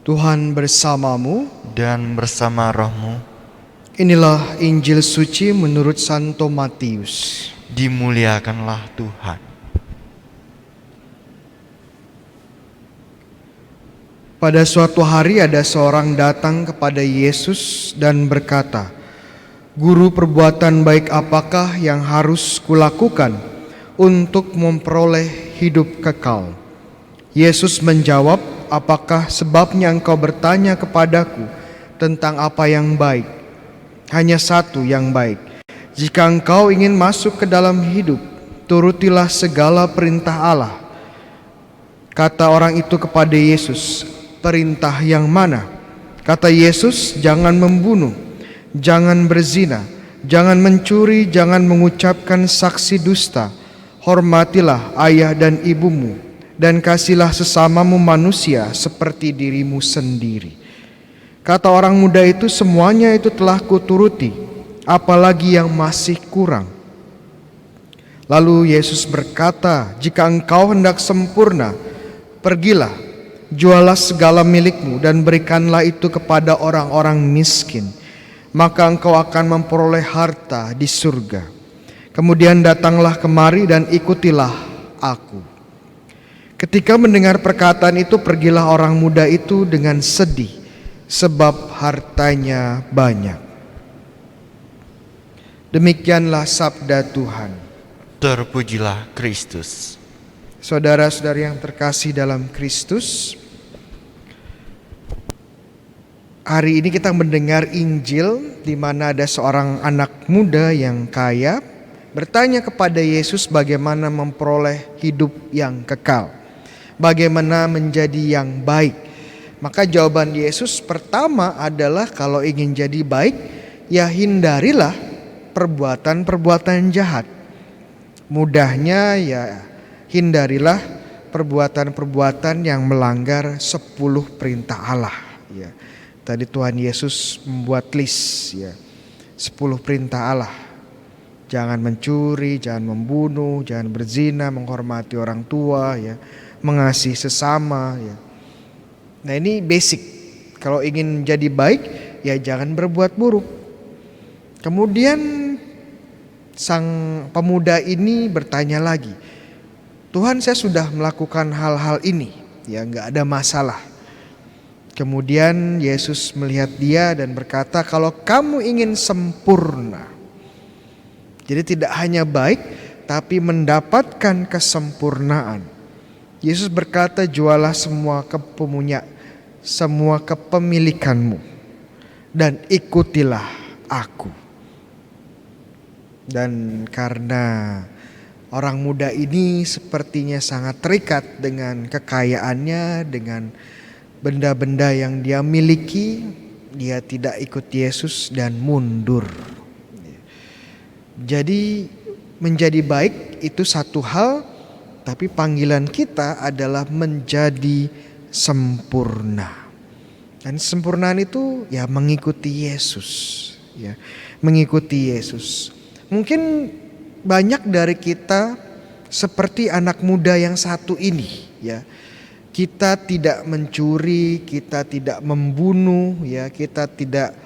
Tuhan bersamamu. Dan bersama rohmu. Inilah Injil suci menurut Santo Matius. Dimuliakanlah Tuhan. Pada suatu hari ada seorang datang kepada Yesus dan berkata, "Guru, perbuatan baik apakah yang harus kulakukan untuk memperoleh hidup kekal?" Yesus menjawab, "Apakah sebabnya engkau bertanya kepadaku tentang apa yang baik? Hanya satu yang baik. Jika engkau ingin masuk ke dalam hidup, turutilah segala perintah Allah." Kata orang itu kepada Yesus, "Perintah yang mana?" Kata Yesus, "Jangan membunuh, jangan berzina, jangan mencuri, jangan mengucapkan saksi dusta, hormatilah ayah dan ibumu, dan kasihlah sesamamu manusia seperti dirimu sendiri." Kata orang muda itu, "Semuanya itu telah kuturuti, apalagi yang masih kurang?" Lalu Yesus berkata, "Jika engkau hendak sempurna, pergilah, jualah segala milikmu dan berikanlah itu kepada orang-orang miskin, maka engkau akan memperoleh harta di surga. Kemudian datanglah kemari dan ikutilah aku." Ketika mendengar perkataan itu, pergilah orang muda itu dengan sedih, sebab hartanya banyak. Demikianlah sabda Tuhan. Terpujilah Kristus. Saudara-saudari yang terkasih dalam Kristus, hari ini kita mendengar Injil di mana ada seorang anak muda yang kaya bertanya kepada Yesus bagaimana memperoleh hidup yang kekal, bagaimana menjadi yang baik. Maka jawaban Yesus pertama adalah, kalau ingin jadi baik, ya hindarilah perbuatan-perbuatan jahat. Mudahnya ya hindarilah perbuatan-perbuatan yang melanggar 10 perintah Allah. Ya. Tadi Tuhan Yesus membuat list, ya, 10 perintah Allah. Jangan mencuri, jangan membunuh, jangan berzina, menghormati orang tua, ya, mengasihi sesama. Ya. Nah, ini basic. Kalau ingin jadi baik, ya jangan berbuat buruk. Kemudian sang pemuda ini bertanya lagi, "Tuhan, saya sudah melakukan hal-hal ini, ya nggak ada masalah." Kemudian Yesus melihat dia dan berkata, "Kalau kamu ingin sempurna, jadi tidak hanya baik, tapi mendapatkan kesempurnaan." Yesus berkata, "Jualah semua kepemilikanmu dan ikutilah aku." Dan karena orang muda ini sepertinya sangat terikat dengan kekayaannya, dengan benda-benda yang dia miliki, dia tidak ikut Yesus dan mundur. Jadi menjadi baik itu satu hal, tapi panggilan kita adalah menjadi sempurna. Dan sempurnaan itu ya mengikuti Yesus, ya, mengikuti Yesus. Mungkin banyak dari kita seperti anak muda yang satu ini, ya. Kita tidak mencuri, kita tidak membunuh, ya, kita tidak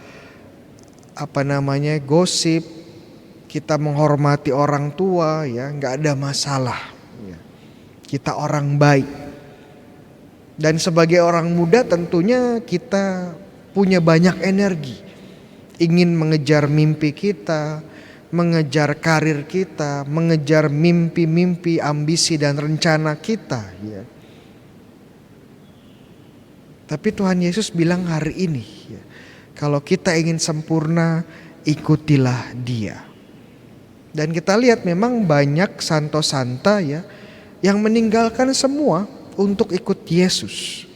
gosip, kita menghormati orang tua, ya, nggak ada masalah. Ya. Kita orang baik. Dan sebagai orang muda tentunya kita punya banyak energi, ingin mengejar mimpi kita, mengejar karir kita, mengejar mimpi-mimpi, ambisi dan rencana kita, ya. Tapi Tuhan Yesus bilang hari ini, ya, kalau kita ingin sempurna, ikutilah Dia. Dan kita lihat memang banyak santo-santa, ya, yang meninggalkan semua untuk ikut Yesus.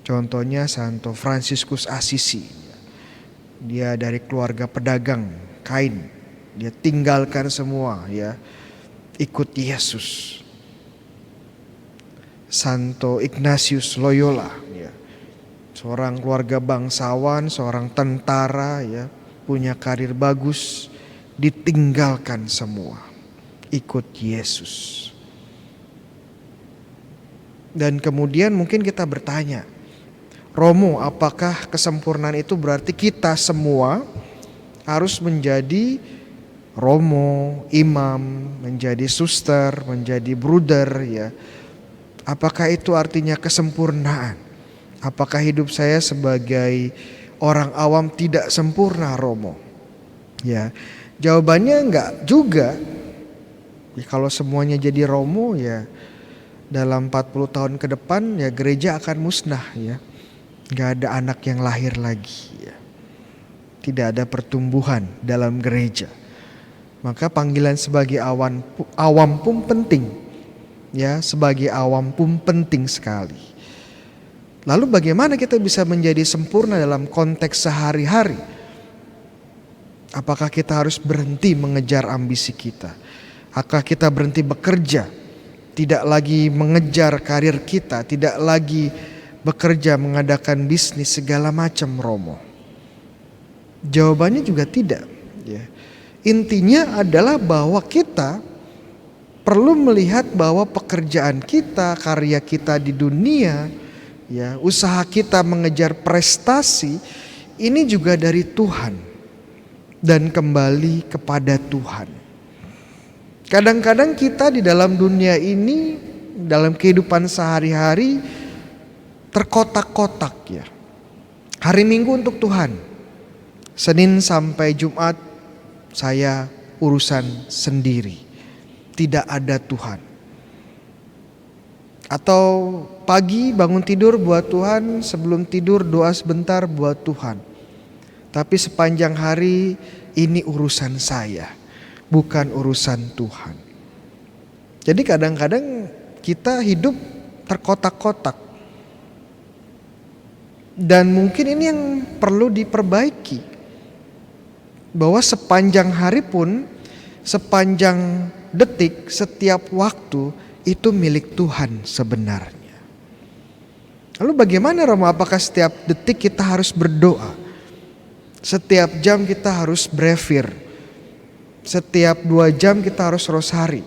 Contohnya Santo Fransiskus Assisi. Dia dari keluarga pedagang kain. Dia tinggalkan semua, ya, ikut Yesus. Santo Ignatius Loyola, ya, seorang keluarga bangsawan, seorang tentara, ya, punya karir bagus, ditinggalkan semua, ikut Yesus. Dan kemudian mungkin kita bertanya, Romo, apakah kesempurnaan itu berarti kita semua harus menjadi romo, imam, menjadi suster, menjadi bruder ya? Apakah itu artinya kesempurnaan? Apakah hidup saya sebagai orang awam tidak sempurna, Romo? Ya, jawabannya enggak juga. Ya, kalau semuanya jadi romo ya dalam 40 tahun ke depan ya gereja akan musnah ya. Gak ada anak yang lahir lagi ya. Tidak ada pertumbuhan dalam gereja. Maka panggilan sebagai awam pun penting. Ya, sebagai awam pun penting sekali. Lalu bagaimana kita bisa menjadi sempurna dalam konteks sehari-hari? Apakah kita harus berhenti mengejar ambisi kita? Apakah kita berhenti bekerja? Tidak lagi mengejar karir kita, tidak lagi bekerja mengadakan bisnis segala macam, Romo? Jawabannya juga tidak ya. Intinya adalah bahwa kita perlu melihat bahwa pekerjaan kita, karya kita di dunia ya, usaha kita mengejar prestasi ini juga dari Tuhan dan kembali kepada Tuhan. Kadang-kadang kita di dalam dunia ini, dalam kehidupan sehari-hari terkotak-kotak ya. Hari Minggu untuk Tuhan, Senin sampai Jumat saya urusan sendiri, tidak ada Tuhan. Atau pagi bangun tidur buat Tuhan, sebelum tidur doa sebentar buat Tuhan. Tapi sepanjang hari ini urusan saya, bukan urusan Tuhan. Jadi kadang-kadang kita hidup terkotak-kotak. Dan mungkin ini yang perlu diperbaiki. Bahwa sepanjang hari pun, sepanjang detik, setiap waktu itu milik Tuhan sebenarnya. Lalu bagaimana, Romo? Apakah setiap detik kita harus berdoa? Setiap jam kita harus brevir? Setiap 2 jam kita harus rosari?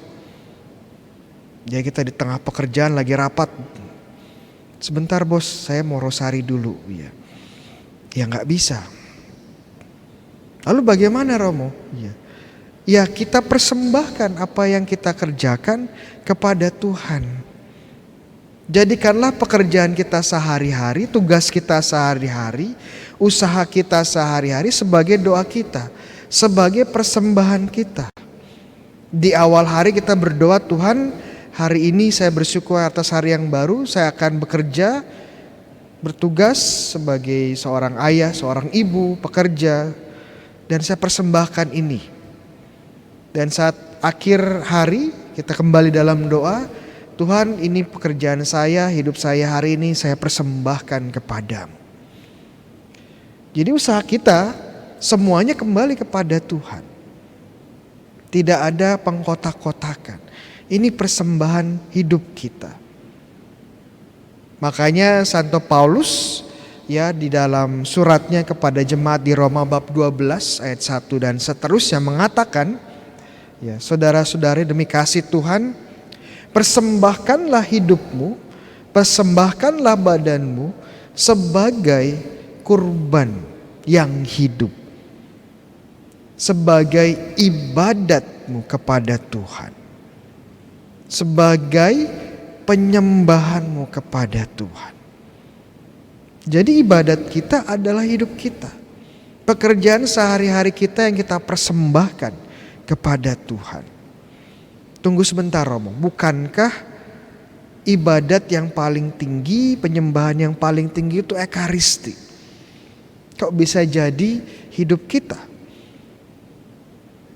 Ya, kita di tengah pekerjaan lagi rapat, sebentar bos, saya mau rosari dulu ya. Ya gak bisa. Lalu bagaimana, Romo? Ya kita persembahkan apa yang kita kerjakan kepada Tuhan. Jadikanlah pekerjaan kita sehari-hari, tugas kita sehari-hari, usaha kita sehari-hari sebagai doa kita, sebagai persembahan kita. Di awal hari kita berdoa, Tuhan, hari ini saya bersyukur atas hari yang baru, saya akan bekerja, bertugas sebagai seorang ayah, seorang ibu, pekerja, dan saya persembahkan ini. Dan saat akhir hari kita kembali dalam doa, Tuhan, ini pekerjaan saya, hidup saya hari ini saya persembahkan kepadamu. Jadi usaha kita semuanya kembali kepada Tuhan. Tidak ada pengkotak-kotakan. Ini persembahan hidup kita. Makanya Santo Paulus ya di dalam suratnya kepada jemaat di Roma bab 12 ayat 1 dan seterusnya mengatakan, ya, saudara-saudari demi kasih Tuhan, persembahkanlah hidupmu, persembahkanlah badanmu sebagai kurban yang hidup, sebagai ibadatmu kepada Tuhan, sebagai penyembahanmu kepada Tuhan. Jadi ibadat kita adalah hidup kita, pekerjaan sehari-hari kita yang kita persembahkan kepada Tuhan. Tunggu sebentar, Romo, bukankah ibadat yang paling tinggi, penyembahan yang paling tinggi itu Ekaristi? Kok bisa jadi hidup kita?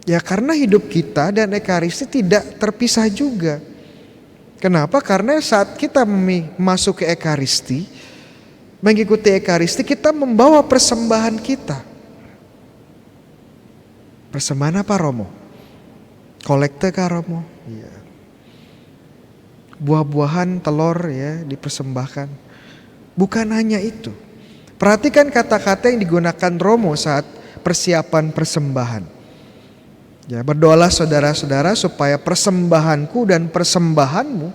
Ya karena hidup kita dan Ekaristi tidak terpisah juga. Kenapa? Karena saat kita masuk ke Ekaristi, mengikuti Ekaristi, kita membawa persembahan kita. Persembahan apa, Romo? Kolekte kah, Romo? Ya. Buah-buahan, telur ya dipersembahkan. Bukan hanya itu. Perhatikan kata-kata yang digunakan Romo saat persiapan persembahan. Ya, berdoalah saudara-saudara supaya persembahanku dan persembahanmu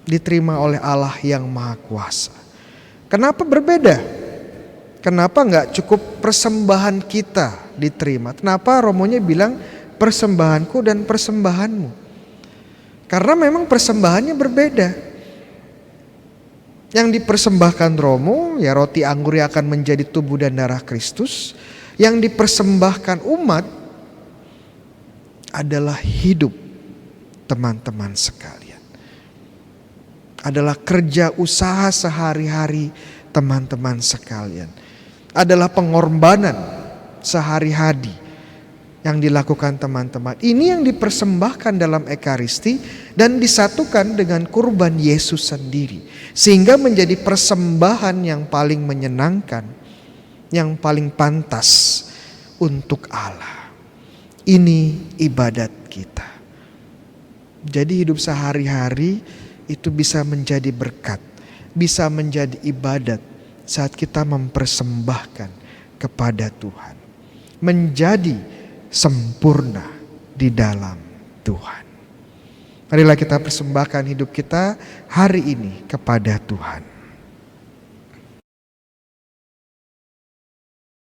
diterima oleh Allah yang Maha Kuasa. Kenapa berbeda? Kenapa nggak cukup persembahan kita diterima? Kenapa romonya bilang persembahanku dan persembahanmu? Karena memang persembahannya berbeda. Yang dipersembahkan romo, ya roti anggur yang akan menjadi tubuh dan darah Kristus. Yang dipersembahkan umat adalah hidup teman-teman sekalian. Adalah kerja usaha sehari-hari teman-teman sekalian. Adalah pengorbanan sehari-hari yang dilakukan teman-teman. Ini yang dipersembahkan dalam Ekaristi dan disatukan dengan kurban Yesus sendiri. Sehingga menjadi persembahan yang paling menyenangkan, yang paling pantas untuk Allah. Ini ibadat kita. Jadi hidup sehari-hari itu bisa menjadi berkat, bisa menjadi ibadat saat kita mempersembahkan kepada Tuhan. Menjadi sempurna di dalam Tuhan. Marilah kita persembahkan hidup kita hari ini kepada Tuhan.